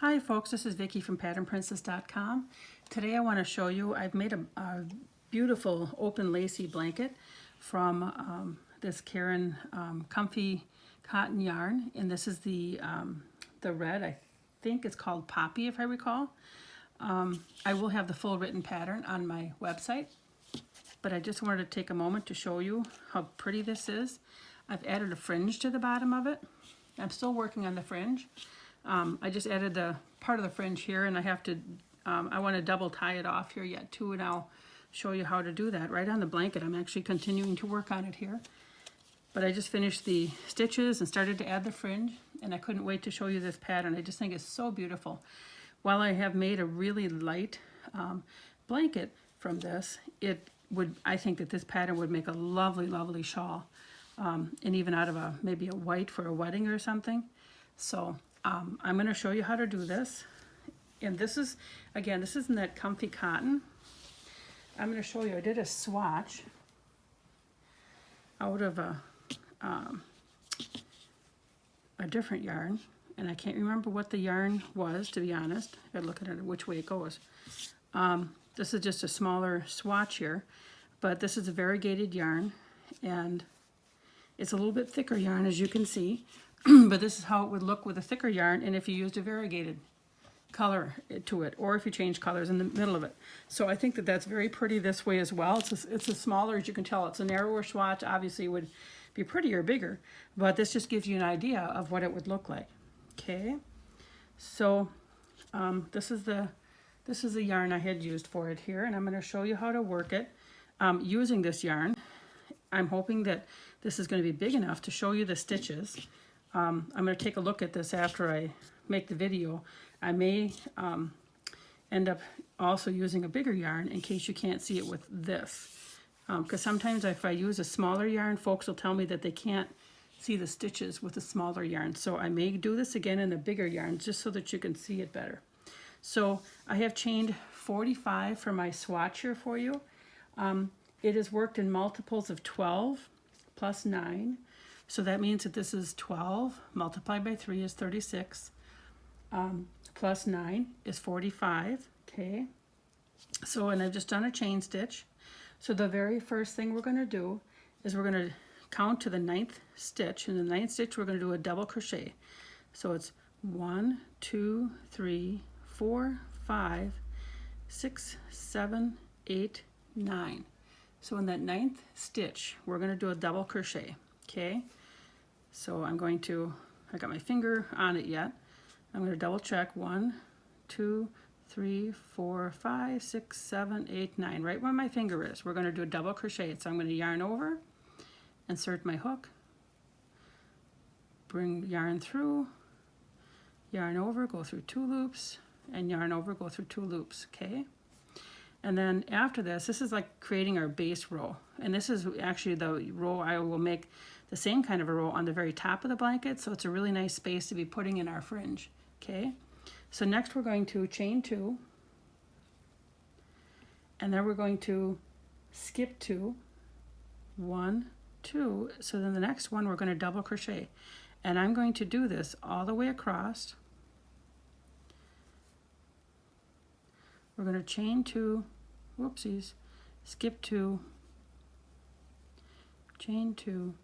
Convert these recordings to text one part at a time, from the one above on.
Hi folks, this is Vicki from patternprincess.com. Today I want to show you, I've made a beautiful open lacy blanket from this Karen comfy cotton yarn, and this is the red. I think it's called Poppy if I recall. I will have the full written pattern on my website, but I just wanted to take a moment to show you how pretty this is. I've added a fringe to the bottom of it. I'm still working on the fringe. I just added the part of the fringe here, and I have to, I want to double tie it off here yet too, and I'll show you how to do that right on the blanket. I'm actually continuing to work on it here. But I just finished the stitches and started to add the fringe, and I couldn't wait to show you this pattern. I just think it's so beautiful. While I have made a really light blanket from this, I think that this pattern would make a lovely, lovely shawl, and even out of maybe a white for a wedding or something. So I'm going to show you how to do this. And this is, again, this isn't that comfy cotton. I'm going to show you, I did a swatch out of a different yarn. And I can't remember what the yarn was, to be honest. I gotta look at it, which way it goes. This is just a smaller swatch here, but this is a variegated yarn, and it's a little bit thicker yarn, as you can see. But this is how it would look with a thicker yarn, and if you used a variegated color to it, or if you change colors in the middle of it. So I think that that's very pretty this way as well. It's a smaller, as you can tell, it's a narrower swatch. Obviously it would be prettier, bigger, but this just gives you an idea of what it would look like. Okay, so this is the yarn I had used for it here, and I'm going to show you how to work it using this yarn. I'm hoping that this is going to be big enough to show you the stitches. I'm going to take a look at this after I make the video. I may end up also using a bigger yarn in case you can't see it with this. Because sometimes if I use a smaller yarn, folks will tell me that they can't see the stitches with a smaller yarn. So I may do this again in a bigger yarn just so that you can see it better. So I have chained 45 for my swatch here for you. It is worked in multiples of 12 plus 9. So that means that this is 12 multiplied by 3 is 36, plus 9 is 45, okay? So, and I've just done a chain stitch. So the very first thing we're going to do is we're going to count to the 9th stitch. In the 9th stitch, we're going to do a double crochet. So it's 1, 2, 3, 4, 5, 6, 7, 8, 9. So in that 9th stitch, we're going to do a double crochet. Okay, so I got my finger on it yet. I'm going to double check 1, 2, 3, 4, 5, 6, 7, 8, 9. Right where my finger is, we're going to do a double crochet. So I'm going to yarn over, insert my hook, bring yarn through, yarn over, go through 2 loops, and yarn over, go through 2 loops. Okay. And then after this is like creating our base row. And this is actually the row I will make the same kind of a row on the very top of the blanket. So it's a really nice space to be putting in our fringe. Okay. So next we're going to chain 2. And then we're going to skip 2. 1, 2. So then the next one we're going to double crochet. And I'm going to do this all the way across. We're going to chain 2, whoopsies, skip 2, chain 2,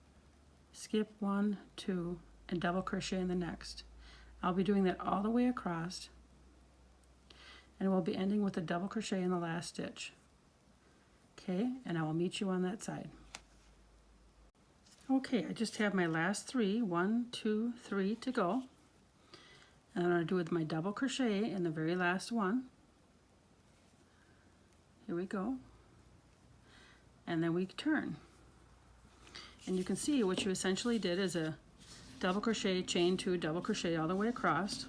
skip 1, 2, and double crochet in the next. I'll be doing that all the way across, and we'll be ending with a double crochet in the last stitch. Okay, and I will meet you on that side. Okay, I just have my last 3, 1, 2, 3 to go. And I'm going to do with my double crochet in the very last one. Here we go, and then we turn, and you can see what you essentially did is a double crochet, chain 2, double crochet all the way across.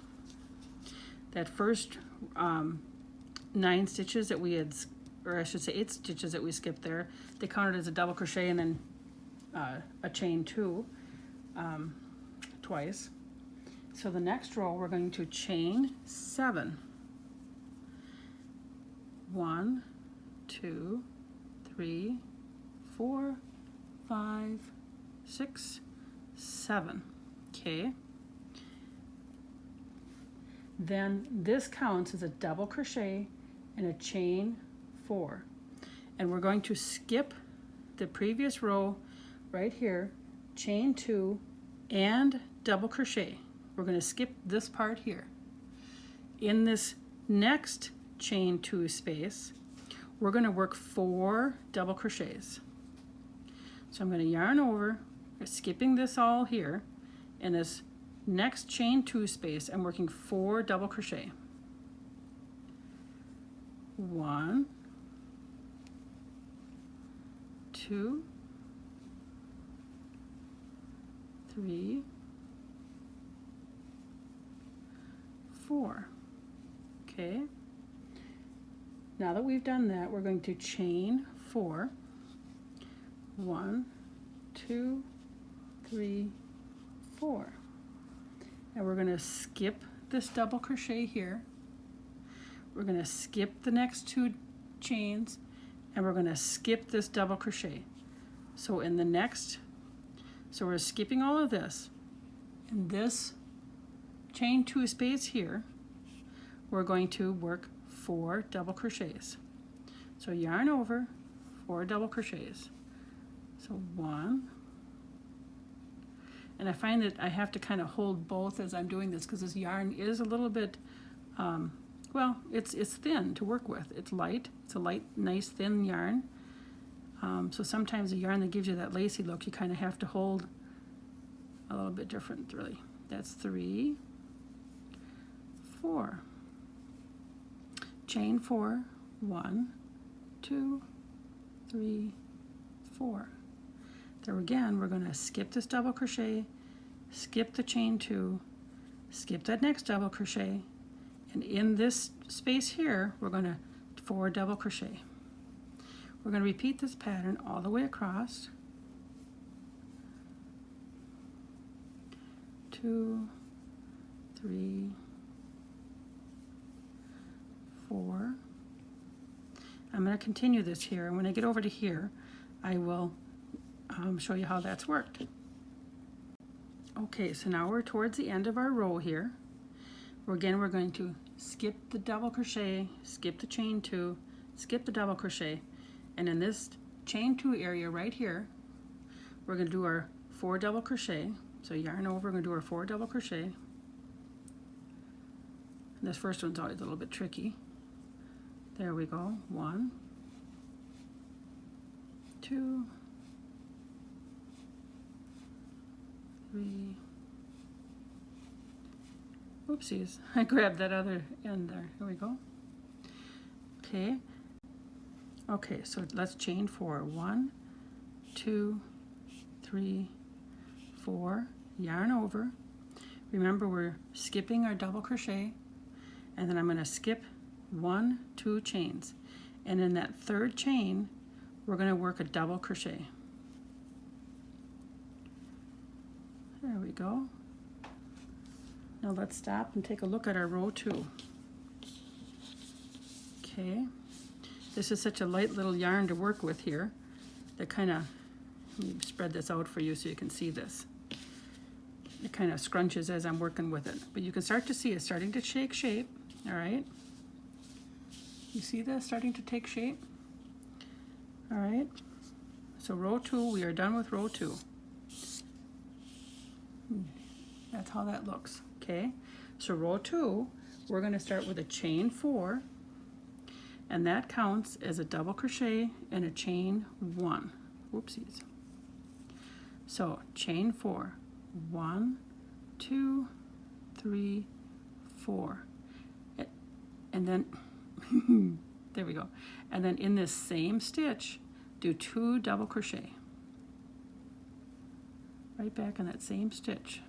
That first 9 stitches that we had, or I should say 8 stitches that we skipped there, they counted as a double crochet and then a chain 2 twice. So the next row we're going to chain 7. 1, 2, 3, 4, 5, 6, 7. Okay. then this counts as a double crochet and a chain 4. And we're going to skip the previous row right here, chain 2 and double crochet. We're going to skip this part here. In this next chain 2 space, we're going to work 4 double crochets. So I'm going to yarn over, skipping this all here, in this next chain 2 space, I'm working 4 double crochet. 1, 2, 3, 4. Okay. Now that we've done that, we're going to chain 4. 1, 2, 3, 4. And we're going to skip this double crochet here. We're going to skip the next 2 chains, and we're going to skip this double crochet. So in the next, so we're skipping all of this. In this chain 2 space here, we're going to work 4 double crochets. So yarn over, 4 double crochets. So 1, and I find that I have to kind of hold both as I'm doing this because this yarn is a little bit, well, it's thin to work with. It's light. It's a light, nice, thin yarn. So sometimes a yarn that gives you that lacy look, you kind of have to hold a little bit different, really. That's 3, 4. Chain 4, 1, 2, 3, 4. There again, we're going to skip this double crochet, skip the chain 2, skip that next double crochet, and in this space here, we're going to 4 double crochet. We're going to repeat this pattern all the way across. 2, 3, 4. I'm going to continue this here, and when I get over to here, I will show you how that's worked. Okay, so now we're towards the end of our row here. Again, we're going to skip the double crochet, skip the chain 2, skip the double crochet, and in this chain 2 area right here, we're going to do our 4 double crochet. So yarn over, we're going to do our 4 double crochet. And this first one's always a little bit tricky. There we go. 1, 2, 3. Oopsies, I grabbed that other end there. Here we go. Okay. Okay, so let's chain 4. 1, 2, 3, 4. Yarn over. Remember, we're skipping our double crochet, and then I'm going to skip 1, 2 chains. And in that third chain, we're going to work a double crochet. There we go. Now let's stop and take a look at our row 2. Okay, this is such a light little yarn to work with here. That kind of, let me spread this out for you so you can see this. It kind of scrunches as I'm working with it, but you can start to see it starting to take shape. All right, you see this starting to take shape? All right, so row 2, we are done with row 2. That's how that looks. Okay, so row 2, we're going to start with a chain 4, and that counts as a double crochet and a chain 1. Whoopsies. So chain 4, 1, 2, 3, 4, and then there we go. And then in this same stitch, do 2 double crochet right back in that same stitch.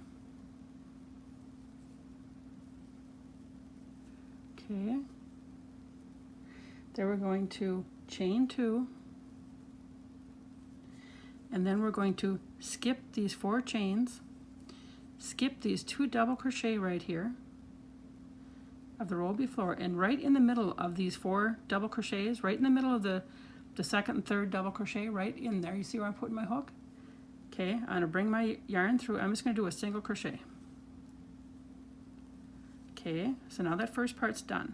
Okay, then we're going to chain 2, and then we're going to skip these 4 chains, skip these 2 double crochet right here of the row before, and right in the middle of these 4 double crochets, right in the middle of the second and third double crochet, right in there, you see where I'm putting my hook? Okay, I'm going to bring my yarn through. I'm just going to do a single crochet. Okay, so now that first part's done.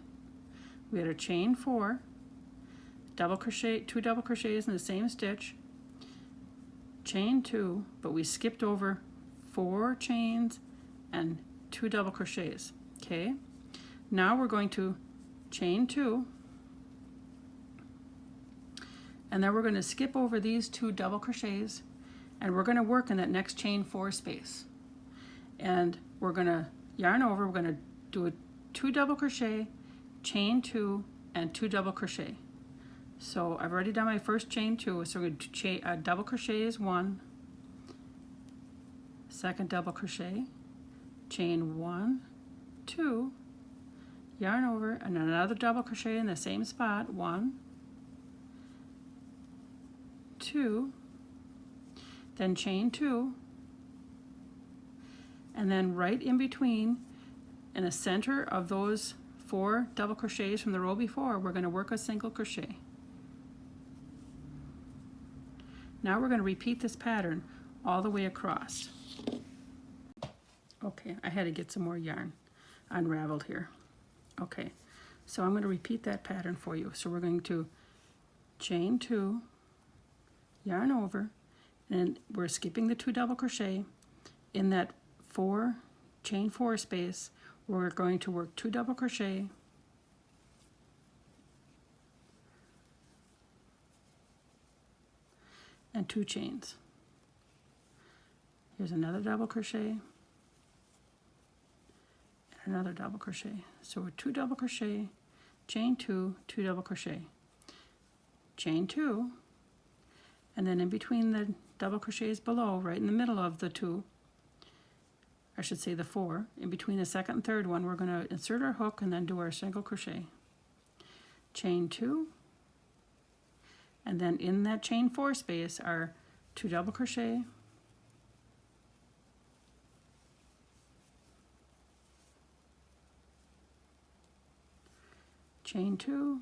We had a chain 4, double crochet, 2 double crochets in the same stitch, chain 2, but we skipped over 4 chains and 2 double crochets. Okay, now we're going to chain 2, and then we're going to skip over these 2 double crochets, and we're going to work in that next chain 4 space. And we're going to yarn over, we're going to do a 2 double crochet, chain 2, and 2 double crochet. So I've already done my first chain 2, so we're going to double crochet is 1, second double crochet, chain 1, 2, yarn over, and another double crochet in the same spot, 1, 2, then chain 2, and then right in between, in the center of those 4 double crochets from the row before, we're going to work a single crochet. Now we're going to repeat this pattern all the way across. Okay, I had to get some more yarn unraveled here. Okay, so I'm going to repeat that pattern for you. So we're going to chain 2, yarn over, and we're skipping the 2 double crochet. In that chain 4 space, we're going to work 2 double crochet, and 2 chains. Here's another double crochet, and another double crochet. So we're 2 double crochet, chain 2, 2 double crochet, chain 2, and then in between the double crochets below, right in the middle of the 2, I should say the 4, in between the second and third one, we're going to insert our hook and then do our single crochet, chain 2, and then in that chain 4 space are 2 double crochet, chain 2,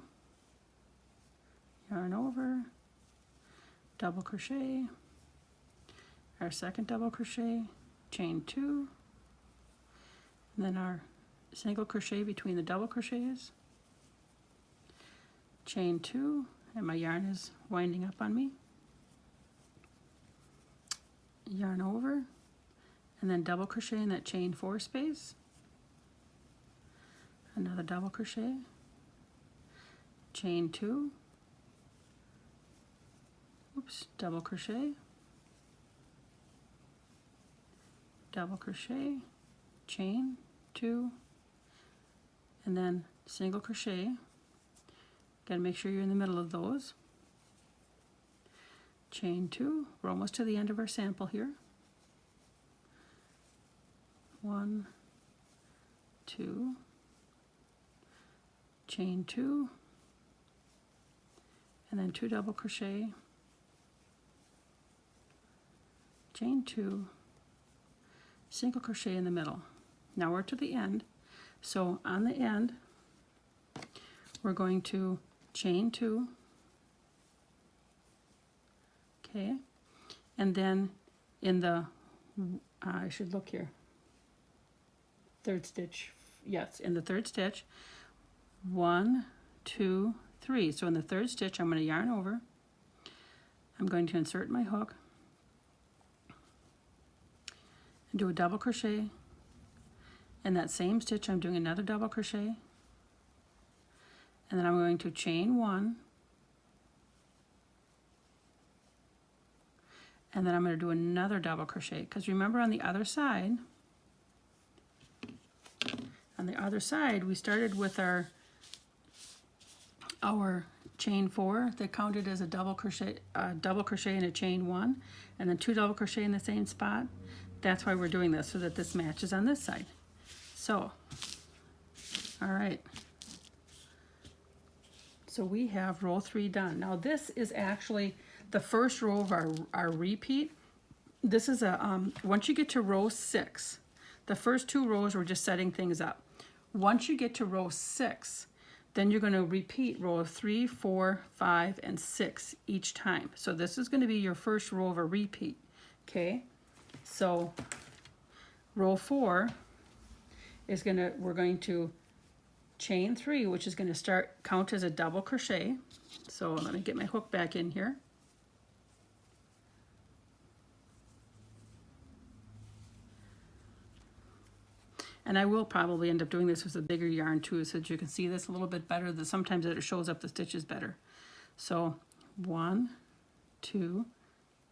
yarn over, double crochet, our second double crochet, chain 2, and then our single crochet between the double crochets, chain 2, and my yarn is winding up on me, yarn over, and then double crochet in that chain 4 space, another double crochet, chain 2, oops, double crochet, double crochet, chain 2, and then single crochet. Got to make sure you're in the middle of those. Chain 2, we're almost to the end of our sample here. 1, 2, chain 2, and then 2 double crochet, chain 2, single crochet in the middle. Now we're to the end, so on the end we're going to chain 2, okay, and then in the I should look here, third stitch, yes, in the third stitch, 1, 2, 3. So in the third stitch, I'm going to yarn over, I'm going to insert my hook and do a double crochet. In that same stitch, I'm doing another double crochet, and then I'm going to chain 1, and then I'm going to do another double crochet, because remember on the other side we started with our chain 4 that counted as a double crochet and a chain 1, and then 2 double crochet in the same spot. That's why we're doing this, so that this matches on this side. So, all right. So we have row 3 done. Now this is actually the first row of our repeat. This is once you get to row 6, the first 2 rows we're just setting things up. Once you get to row 6, then you're going to repeat row 3, 4, 5, and 6 each time. So this is going to be your first row of a repeat, okay? So row 4 is we're going to chain 3, which is going to count as a double crochet. So let me get my hook back in here. And I will probably end up doing this with a bigger yarn too, so that you can see this a little bit better. That sometimes it shows up the stitches better. So 1, 2,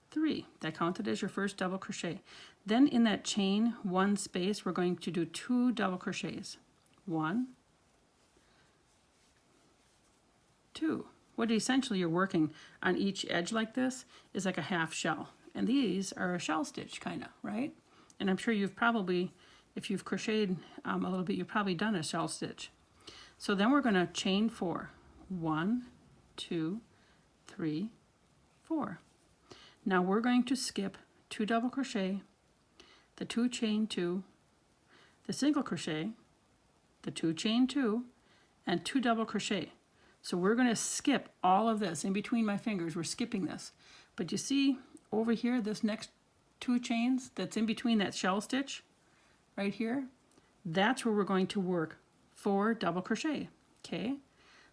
3. That counted as your first double crochet. Then in that chain 1 space, we're going to do 2 double crochets. 1, 2. What essentially you're working on each edge like this is like a half shell. And these are a shell stitch kind of, right? And I'm sure you've probably, if you've crocheted a little bit, you've probably done a shell stitch. So then we're going to chain 4. 1, 2, 3, 4. Now we're going to skip 2 double crochet, the 2 chain 2, the single crochet, the 2 chain 2, and 2 double crochet. So we're going to skip all of this in between my fingers. We're skipping this. But you see over here, this next 2 chains that's in between that shell stitch right here, that's where we're going to work 4 double crochet. Okay,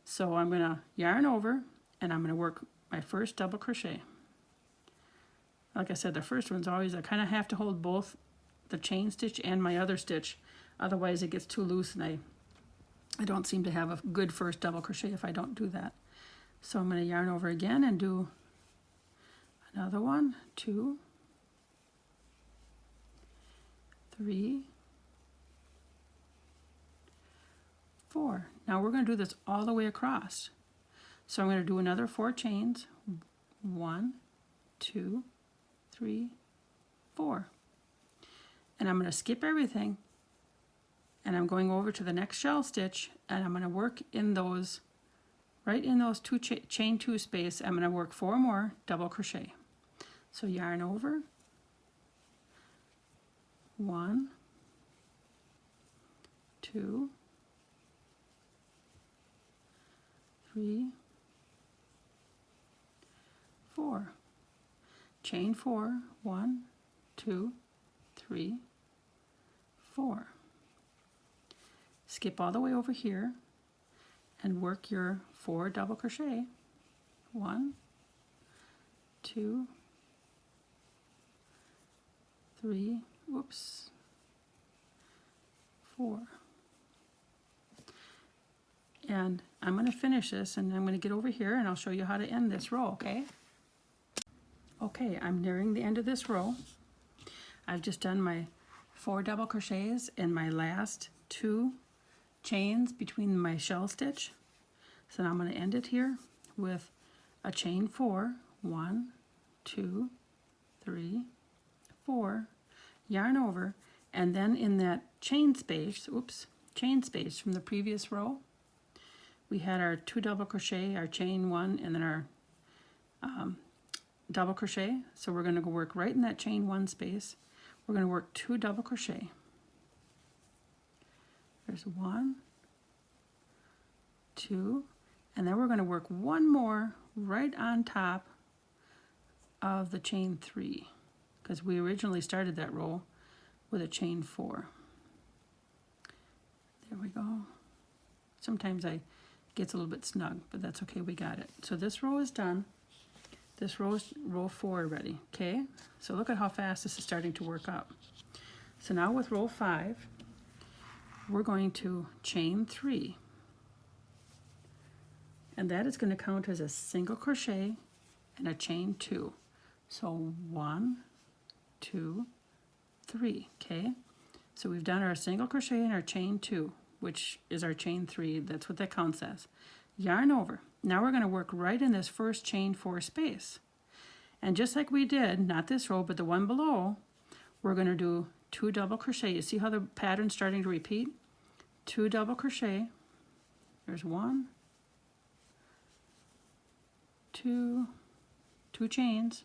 so I'm going to yarn over and I'm going to work my first double crochet. Like I said, the first one's always, I kind of have to hold both the chain stitch and my other stitch, otherwise it gets too loose and I don't seem to have a good first double crochet if I don't do that. So I'm going to yarn over again and do another one, 2, 3, 4. Now we're going to do this all the way across. So I'm going to do another 4 chains, 1, 2, 3, 4. And I'm going to skip everything and I'm going over to the next shell stitch and I'm going to work in those, right in those 2 chain 2 space, I'm going to work 4 more double crochet. So yarn over, 1, 2, 3, 4. Chain 4, 1, 2, 3, 4. Skip all the way over here and work your 4 double crochet. 1, 2, 3, whoops, 4. And I'm going to finish this and I'm going to get over here and I'll show you how to end this row, okay? Okay, I'm nearing the end of this row. I've just done my 4 double crochets in my last 2 chains between my shell stitch. So now I'm going to end it here with a chain 4, 1, 2, 3, 4, yarn over, and then in that chain space, chain space from the previous row, we had our 2 double crochet, our chain 1, and then our double crochet. So we're going to go work right in that chain 1 space. We're going to work 2 double crochet. There's 1, 2, and then we're going to work 1 more right on top of the chain 3 because we originally started that row with a chain 4. There we go. Sometimes it gets a little bit snug, but that's okay, we got it. So this row is done. This row is row 4 already, okay? So look at how fast this is starting to work up. So now with row 5, we're going to chain 3. And that is going to count as a single crochet and a chain 2. So 1, 2, 3, okay? So we've done our single crochet and our chain 2, which is our chain 3. That's what that counts as. Yarn over. Now we're going to work right in this first chain 4 space. And just like we did, not this row, but the one below, we're going to do 2 double crochet. You see how the pattern's starting to repeat? 2 double crochet. There's 1, 2, 2 chains,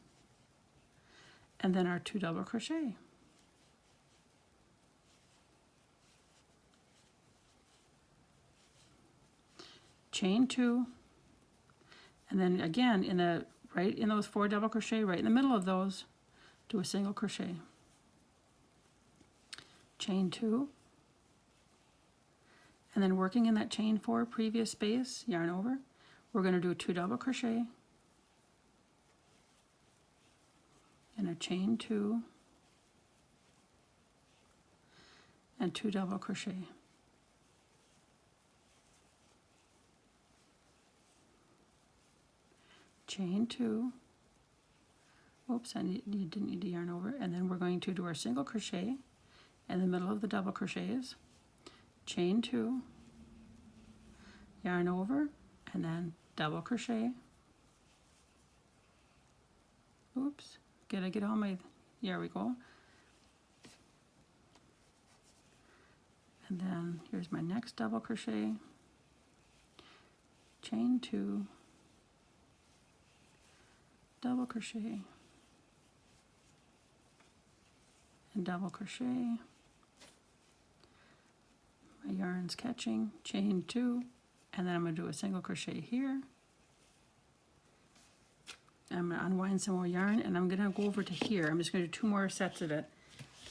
and then our 2 double crochet. Chain 2, and then again in the right in those 4 double crochet, right in the middle of those, do a single crochet. Chain 2, and then working in that chain 4 previous space, yarn over, we're going to do 2 double crochet and a chain 2 and 2 double crochet. Chain 2, oops, you didn't need to yarn over, and then we're going to do our single crochet in the middle of the double crochets, chain 2, yarn over, and then double crochet. Oops, gotta get all my, there we go. And then here's my next double crochet, chain 2, double crochet, and double crochet. My yarn's catching, chain 2, and then I'm going to do a single crochet here. I'm going to unwind some more yarn, and I'm going to go over to here. I'm just going to do 2 more sets of it.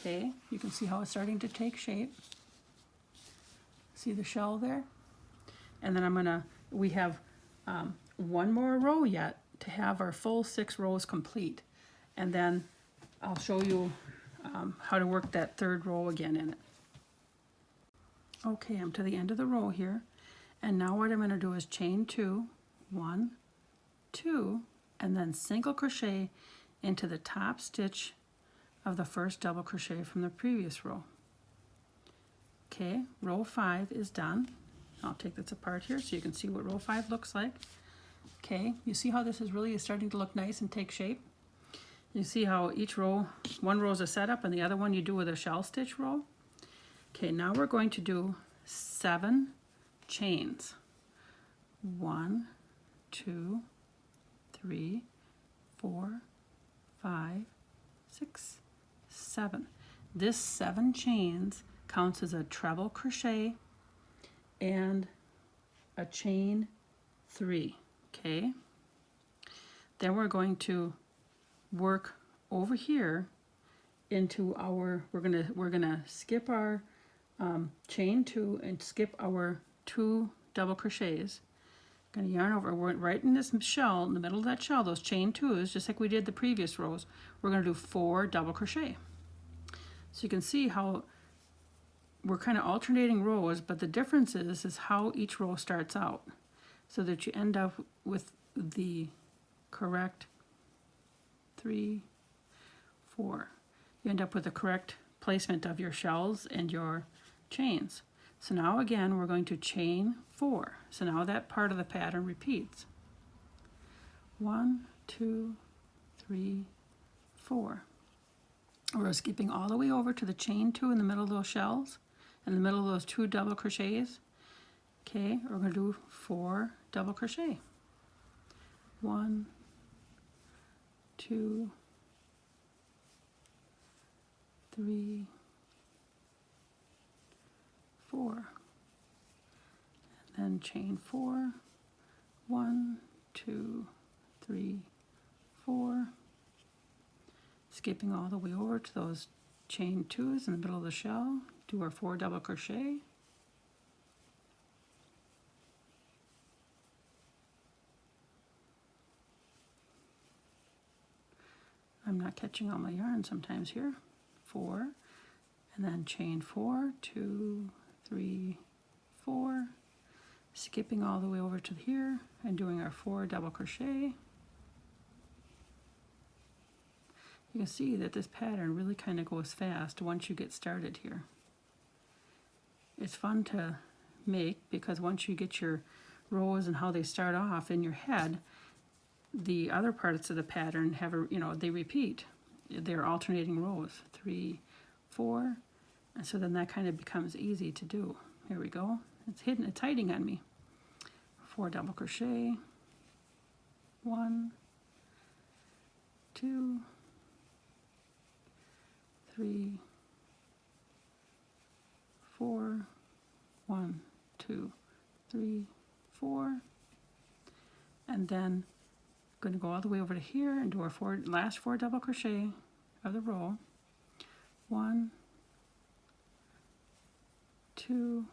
Okay, you can see how it's starting to take shape. See the shell there? And then I'm going to, we have 1 more row yet to have our full 6 rows complete. And then I'll show you how to work that 3rd row again in it. Okay, I'm to the end of the row here, and now what I'm going to do is chain 2, 1, 2, and then single crochet into the top stitch of the first double crochet from the previous row. Okay, row 5 is done. I'll take this apart here so you can see what row 5 looks like. Okay, you see how this is really starting to look nice and take shape? You see how each row, one row is a setup and the other one you do with a shell stitch row? Okay, now we're going to do 7 chains. 1, 2, 3, 4, 5, 6, 7. This 7 chains counts as a treble crochet and a chain 3. Okay, then we're going to work over here into our, we're gonna skip our chain 2 and skip our 2 double crochets. Gonna yarn over, we're right in this shell, in the middle of that shell, those chain 2s, just like we did the previous rows, we're gonna do 4 double crochet. So you can see how we're kind of alternating rows, but the difference is how each row starts out, so that you end up with the correct 3, 4. You end up with the correct placement of your shells and your chains. So now again we're going to chain 4. So now that part of the pattern repeats. 1, 2, 3, 4. We're skipping all the way over to the chain 2 in the middle of those shells, in the middle of those 2 double crochets. Okay, we're going to do 4 double crochet. 1, 2, 3, 4, and then chain 4. 1, 2, 3, 4. Skipping all the way over to those chain 2s in the middle of the shell, do our 4 double crochet. I'm not catching all my yarn sometimes here. 4, and then chain 4, 2, 3, 4, skipping all the way over to here and doing our 4 double crochet. You can see that this pattern really kind of goes fast once you get started here. It's fun to make because once you get your rows and how they start off in your head, the other parts of the pattern have a, they repeat. They're alternating rows, 3, 4, and so then that kind of becomes easy to do. Here we go. It's hiding on me. 4 double crochet. 1, 2, 3, 4. 1, 2, 3, 4, and then going to go all the way over to here and do our last 4 double crochet of the row. 1, 2,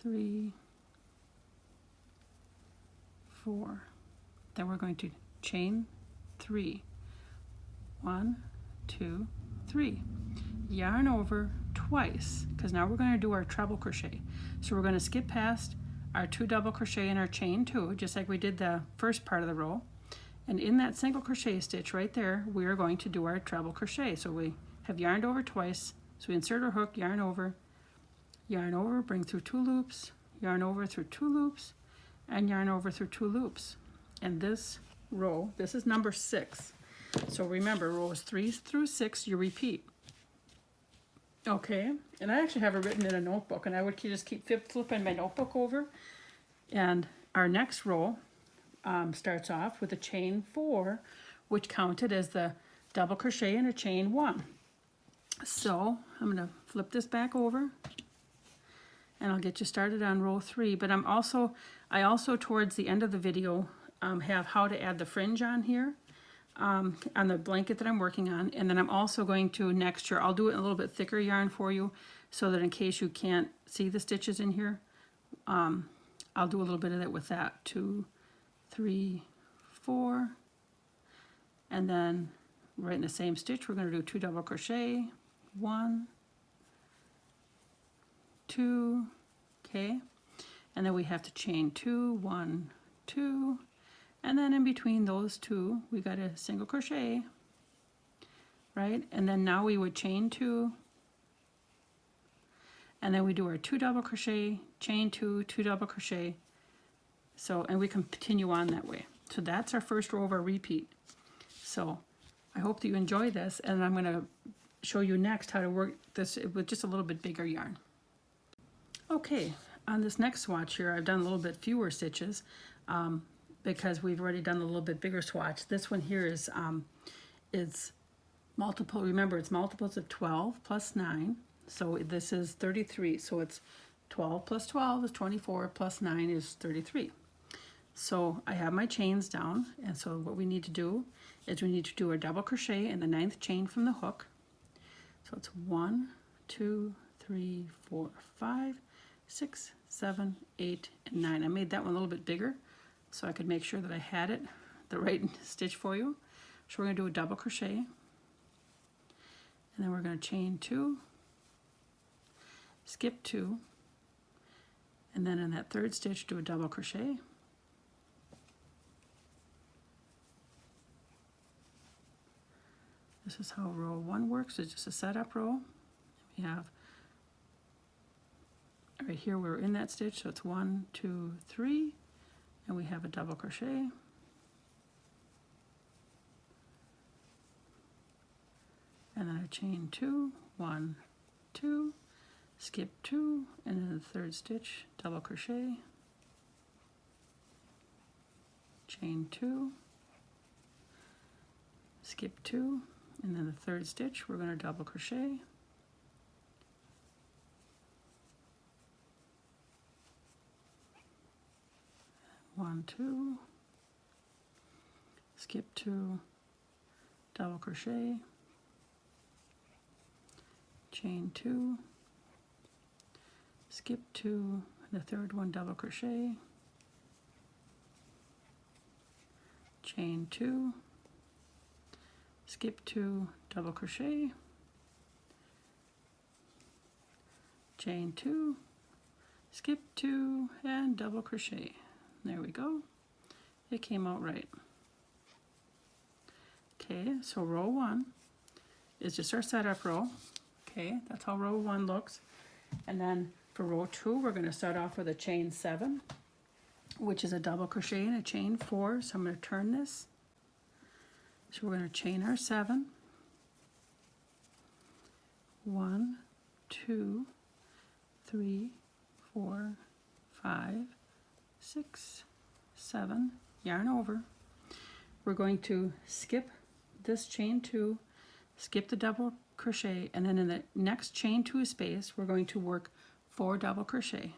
3, 4. Then we're going to chain 3. 1, 2, 3. Yarn over twice, because now we're going to do our treble crochet. So we're going to skip past our 2 double crochet in our chain 2, just like we did the first part of the row. And in that single crochet stitch right there, we are going to do our treble crochet. So we have yarned over twice. So we insert our hook, yarn over, bring through 2 loops, yarn over through 2 loops, and yarn over through 2 loops. And this row, this is number 6. So remember, rows 3 through 6, you repeat. Okay, and I actually have it written in a notebook, and I would just keep flipping my notebook over. And our next row starts off with a chain 4, which counted as the double crochet in a chain 1. So I'm going to flip this back over, and I'll get you started on row 3. But I also towards the end of the video have how to add the fringe on here. On the blanket that I'm working on, and then I'm also going to next year, I'll do it in a little bit thicker yarn for you, so that in case you can't see the stitches in here, I'll do a little bit of it with that. 2, 3, 4, and then right in the same stitch we're going to do 2 double crochet, 1, 2, okay, and then we have to chain 2, 1, 2. And then in between those 2, we got a single crochet, right? And then now we would chain 2, and then we do our 2 double crochet, chain 2, 2 double crochet. So, and we can continue on that way. So that's our first row of our repeat. So I hope that you enjoy this, and I'm going to show you next how to work this with just a little bit bigger yarn. Okay, on this next swatch here, I've done a little bit fewer stitches. Because we've already done a little bit bigger swatch. This one here is multiple, remember it's multiples of 12 plus 9, so this is 33, so it's 12 plus 12 is 24, plus 9 is 33. So I have my chains down, and so what we need to do is we need to do a double crochet in the 9th chain from the hook. So it's 1, 2, 3, 4, 5, 6, 7, 8, and 9. I made that one a little bit bigger, so I could make sure that I had it, the right stitch for you. So we're going to do a double crochet, and then we're going to chain 2, skip 2, and then in that 3rd stitch do a double crochet. This is how row 1 works. It's just a setup row. We have right here we're in that stitch, so it's 1, 2, 3. And we have a double crochet, and then a chain 2, 1, 2, skip 2, and in the 3rd stitch double crochet, chain 2, skip 2, and then the 3rd stitch we're going to double crochet, 1, 2, skip 2, double crochet, chain 2, skip 2, the 3rd one double crochet, chain 2, skip 2, double crochet, chain 2, skip 2, and double crochet. There we go. It came out right. Okay, so row 1 is just our setup row. Okay, that's how row 1 looks. And then for row 2, we're going to start off with a chain 7, which is a double crochet and a chain 4. So I'm going to turn this. So we're going to chain our 7. 1, 2, 3, 4, 5, 6, 7, yarn over. We're going to skip this chain 2, skip the double crochet, and then in the next chain 2 space we're going to work 4 double crochet.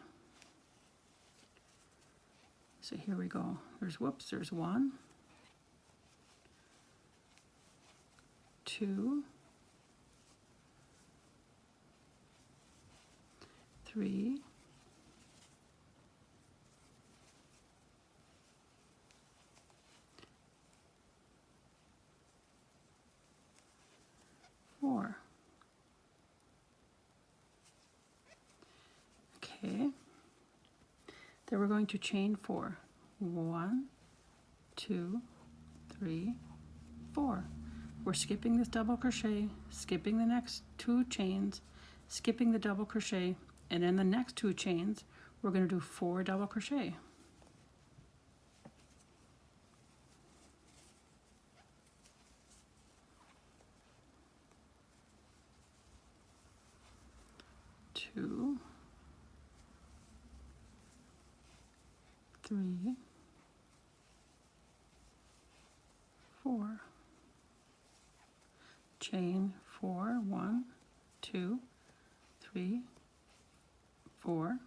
So here we go. There's 1, 2, 3, 4. Okay. Then we're going to chain 4. 1, 2, 3, 4. We're skipping this double crochet, skipping the next 2 chains, skipping the double crochet, and in the next 2 chains, we're going to do 4 double crochet. Two, 3, 4. Chain 4, 1, 2, 3, 4.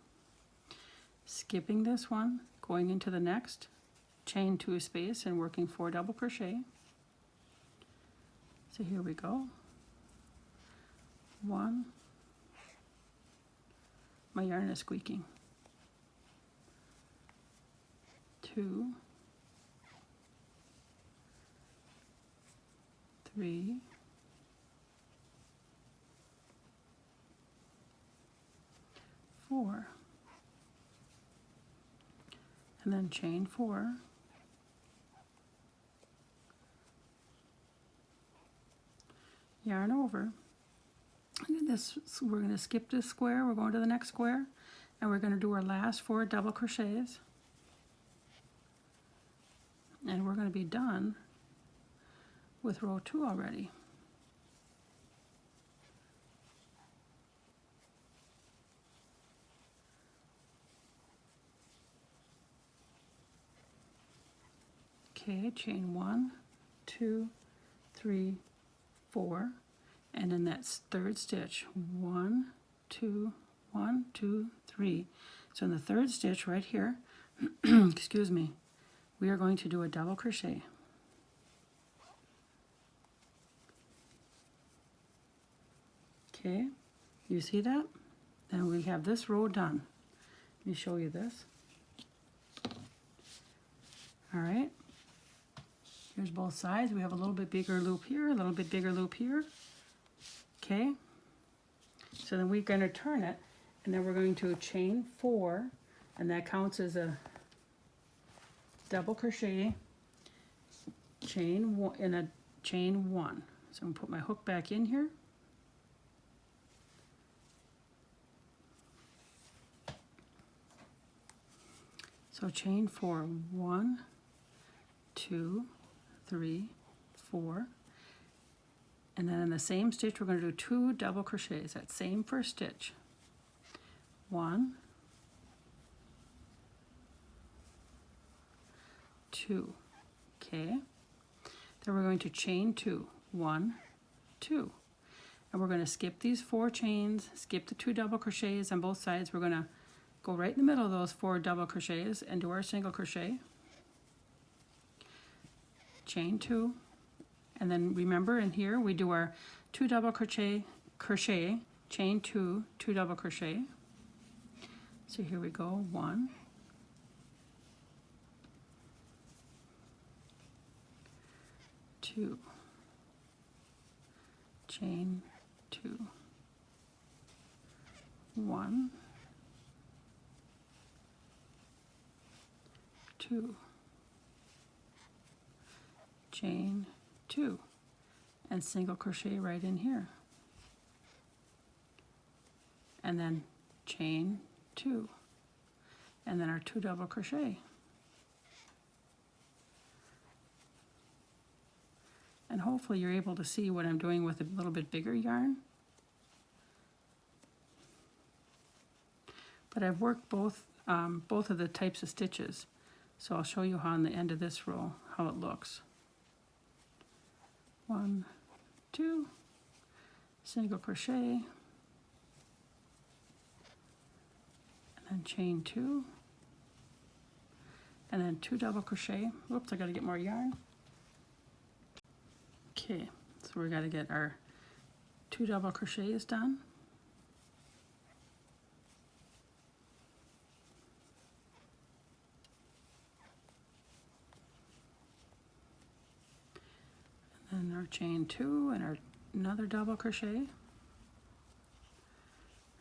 Skipping this one, going into the next, chain 2 space and working 4 double crochet. So here we go. 1. My yarn is squeaking. 2, 3, 4, and then chain 4, yarn over, and this we're going to skip this square, we're going to the next square, and we're going to do our last 4 double crochets, and we're going to be done with row 2 already. Okay, chain 1, 2, 3, 4, and in that third stitch, 1, 2, 1, 2, 3. So in the third stitch right here, excuse me, we are going to do a double crochet. Okay, you see that? Then we have this row done. Let me show you this. All right. Here's both sides. We have a little bit bigger loop here, a little bit bigger loop here. Okay. So then we're going to turn it, and then we're going to chain 4, and that counts as a double crochet, chain 1 in a chain 1. So I'm going to put my hook back in here. So chain 4, 1, 2, 3, 4, and then in the same stitch we're going to do 2 double crochets, that same first stitch. 1, 2, okay. Then we're going to chain 2, 1, 2, and we're going to skip these 4 chains, skip the 2 double crochets on both sides. We're going to go right in the middle of those 4 double crochets and do our single crochet. Chain 2, and then remember in here we do our 2 double crochet, chain 2, 2 double crochet. So here we go, 1, 2, chain 2, 1, 2, chain 2, and single crochet right in here, and then chain 2, and then our 2 double crochet, and hopefully you're able to see what I'm doing with a little bit bigger yarn. But I've worked both of the types of stitches, so I'll show you how on the end of this row how it looks. 1, 2, single crochet, and then chain 2, and then 2 double crochet. Whoops, I got to get more yarn. Okay, so we got to get our 2 double crochets done. And our chain 2 and our another double crochet,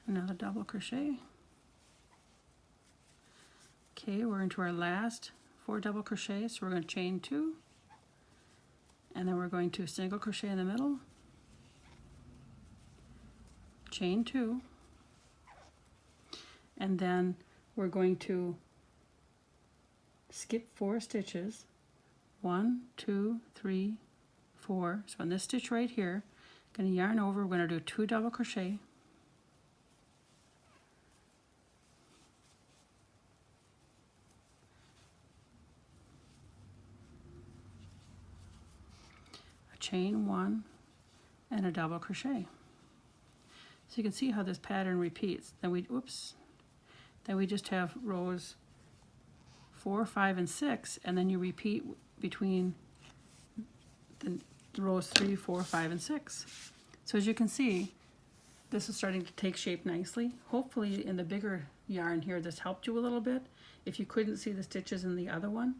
another double crochet. Okay, we're into our last 4 double crochets, so we're going to chain 2, and then we're going to single crochet in the middle, chain 2, and then we're going to skip 4 stitches, 1, 2, 3, 4. So on this stitch right here, going to yarn over, we're going to do 2 double crochet, a chain 1, and a double crochet. So you can see how this pattern repeats. Then we just have rows 4, 5, and 6, and then you repeat between the rows 3, 4, 5, and 6. So as you can see, this is starting to take shape nicely. Hopefully in the bigger yarn here, this helped you a little bit if you couldn't see the stitches in the other one.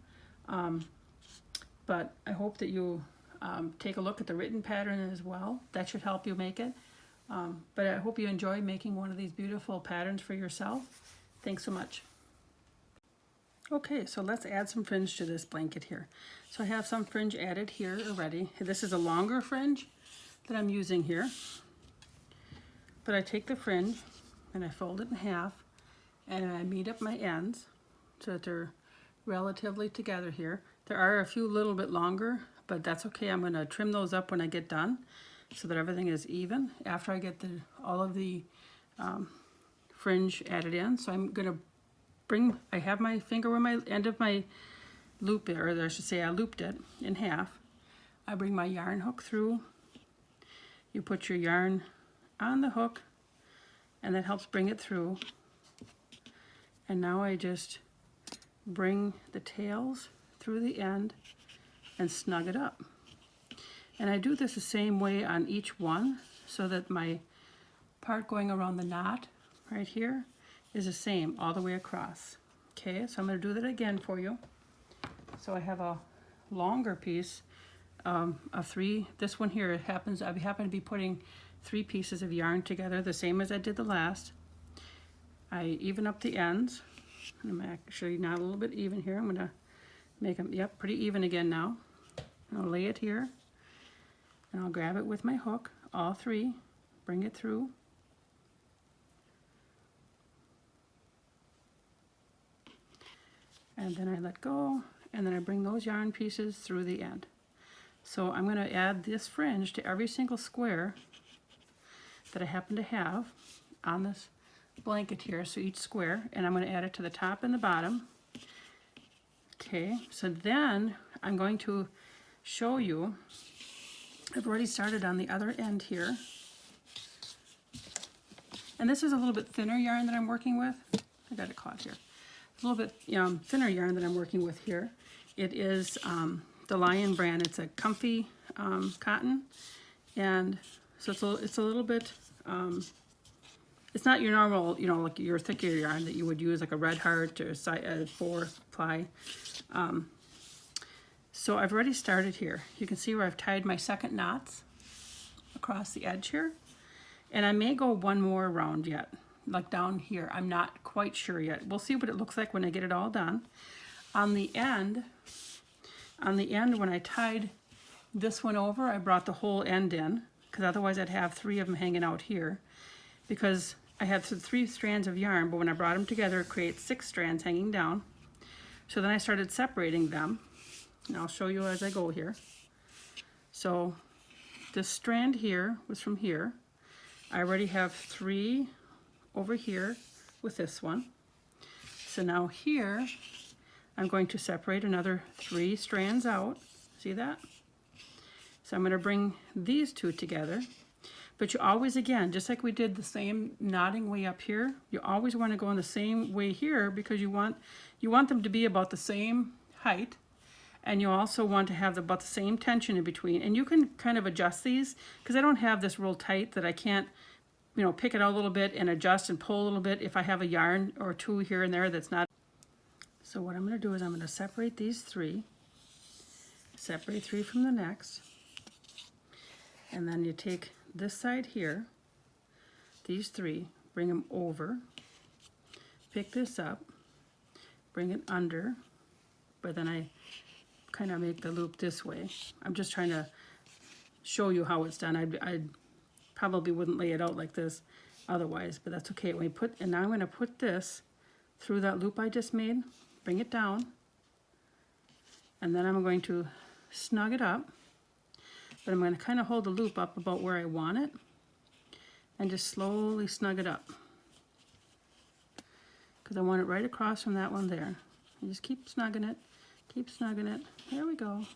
But I hope that you take a look at the written pattern as well. That should help you make it. But I hope you enjoy making one of these beautiful patterns for yourself. Thanks so much. Okay, so let's add some fringe to this blanket here. So I have some fringe added here already. This is a longer fringe that I'm using here. But I take the fringe and I fold it in half and I meet up my ends so that they're relatively together here. There are a few little bit longer, but that's okay. I'm going to trim those up when I get done so that everything is even after I get all of the fringe added in. So I'm going to I have my finger where my end of my loop, or I should say I looped it in half. I bring my yarn hook through. You put your yarn on the hook and that helps bring it through. And now I just bring the tails through the end and snug it up. And I do this the same way on each one so that my part going around the knot right here is the same all the way across. Okay, so I'm going to do that again for you. So I have a longer piece of 3. This one here I happen to be putting 3 pieces of yarn together, the same as I did the last. I even up the ends. I'm actually not a little bit even here. I'm going to make them, yep, pretty even again now. And I'll lay it here, and I'll grab it with my hook, all 3, bring it through. And then I let go, and then I bring those yarn pieces through the end. So I'm going to add this fringe to every single square that I happen to have on this blanket here, so each square, and I'm going to add it to the top and the bottom. Okay, so then I'm going to show you, I've already started on the other end here, and this is a little bit thinner yarn that I'm working with. I got it caught here. A little bit thinner yarn that I'm working with here. It is the Lion brand. It's a comfy cotton, and so it's a little bit. It's not your normal, like your thicker yarn that you would use, like a Red Heart or a 4-ply. So I've already started here. You can see where I've tied my second knots across the edge here, and I may go one more round yet. Like down here, I'm not quite sure yet. We'll see what it looks like when I get it all done. On the end when I tied this one over, I brought the whole end in, because otherwise I'd have 3 of them hanging out here, because I had 3 strands of yarn, but when I brought them together, it creates 6 strands hanging down. So then I started separating them, and I'll show you as I go here. So this strand here was from here. I already have 3 over here with this one. So now here I'm going to separate another 3 strands out. See that? So I'm going to bring these 2 together. But you always, again, just like we did the same knotting way up here, you always want to go in the same way here, because you want them to be about the same height, and you also want to have about the same tension in between. And you can kind of adjust these, because I don't have this real tight that I can't pick it out a little bit and adjust and pull a little bit if I have a yarn or 2 here and there that's not. So what I'm going to do is I'm going to separate these 3, separate 3 from the next, And then you take this side here, these three, bring them over, pick this up, bring it under, but then I kind of make the loop this way. I'm just trying to show you how it's done. I probably wouldn't lay it out like this otherwise, but that's okay. And now I'm going to put this through that loop I just made, bring it down, and then I'm going to snug it up, but I'm going to kind of hold the loop up about where I want it and just slowly snug it up because I want it right across from that one there. And just keep snugging it, keep snugging it. There we go.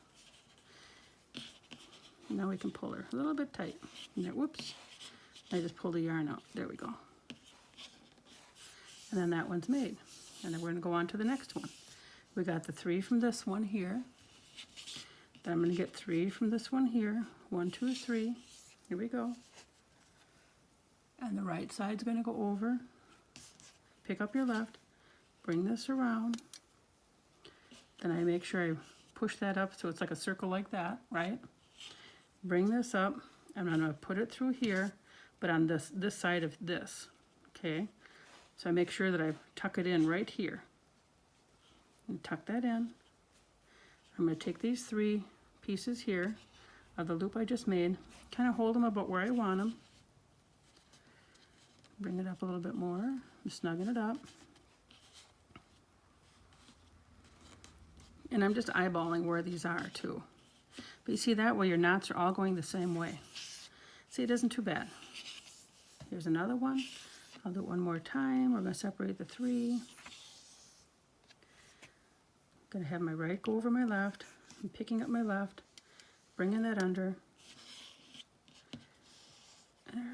Now we can pull her a little bit tight. And there, whoops, I just pulled the yarn out. There we go. And then that one's made. And then we're going to go on to the next one. We got the 3 from this one here. Then I'm going to get 3 from this one here. 1, 2, 3. Here we go. And the right side's going to go over. Pick up your left. Bring this around. Then I make sure I push that up so it's like a circle like that, right? Bring this up. I'm going to put it through here, but on this side of this. Okay? So I make sure that I tuck it in right here. And tuck that in. I'm going to take these 3 pieces here of the loop I just made, kind of hold them about where I want them. Bring it up a little bit more. I'm snugging it up. And I'm just eyeballing where these are too. But you see that way your knots are all going the same way. See, it isn't too bad. Here's another one. I'll do it one more time. We're going to separate the 3. I'm going to have my right go over my left. I'm picking up my left, bringing that under. There.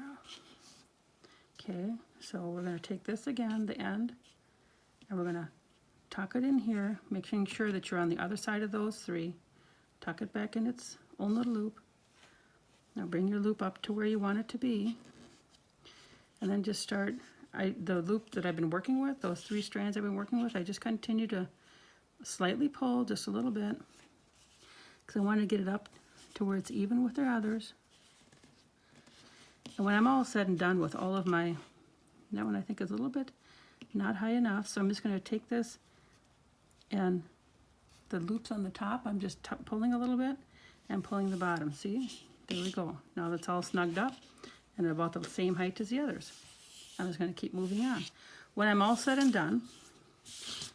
Okay, so we're going to take this again, the end, and we're going to tuck it in here, making sure that you're on the other side of those 3. Tuck it back in its own little loop. Now bring your loop up to where you want it to be. And then just start, the loop that I've been working with, those 3 strands I've been working with, I just continue to slightly pull just a little bit because I want to get it up to where it's even with the others. And when I'm all said and done with all of my, that one I think is a little bit not high enough, so I'm just going to take this and the loops on the top, I'm just pulling a little bit and pulling the bottom. See? There we go. Now that's all snugged up and about the same height as the others. I'm just going to keep moving on. When I'm all said and done,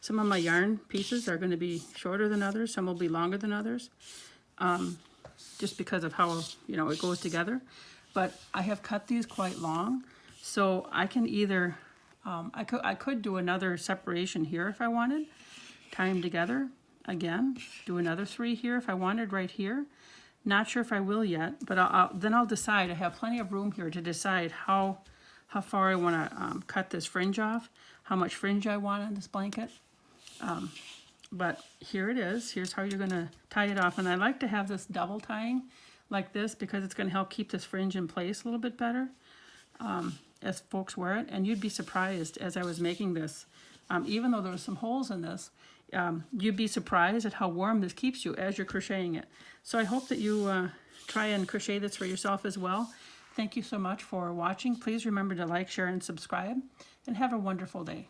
some of my yarn pieces are going to be shorter than others, some will be longer than others, just because of how, you know, it goes together. But I have cut these quite long, so I can either, I could do another separation here if I wanted, tie them together again, do another 3 here if I wanted right here. Not sure if I will yet, but then I'll decide. I have plenty of room here to decide how far I want to cut this fringe off, how much fringe I want on this blanket. But here it is. Here's how you're going to tie it off. And I like to have this double tying like this because it's going to help keep this fringe in place a little bit better as folks wear it. And you'd be surprised as I was making this, even though there were some holes in this, you'd be surprised at how warm this keeps you as you're crocheting it. So I hope that you try and crochet this for yourself as well. Thank you so much for watching. Please remember to like, share, and subscribe, and have a wonderful day.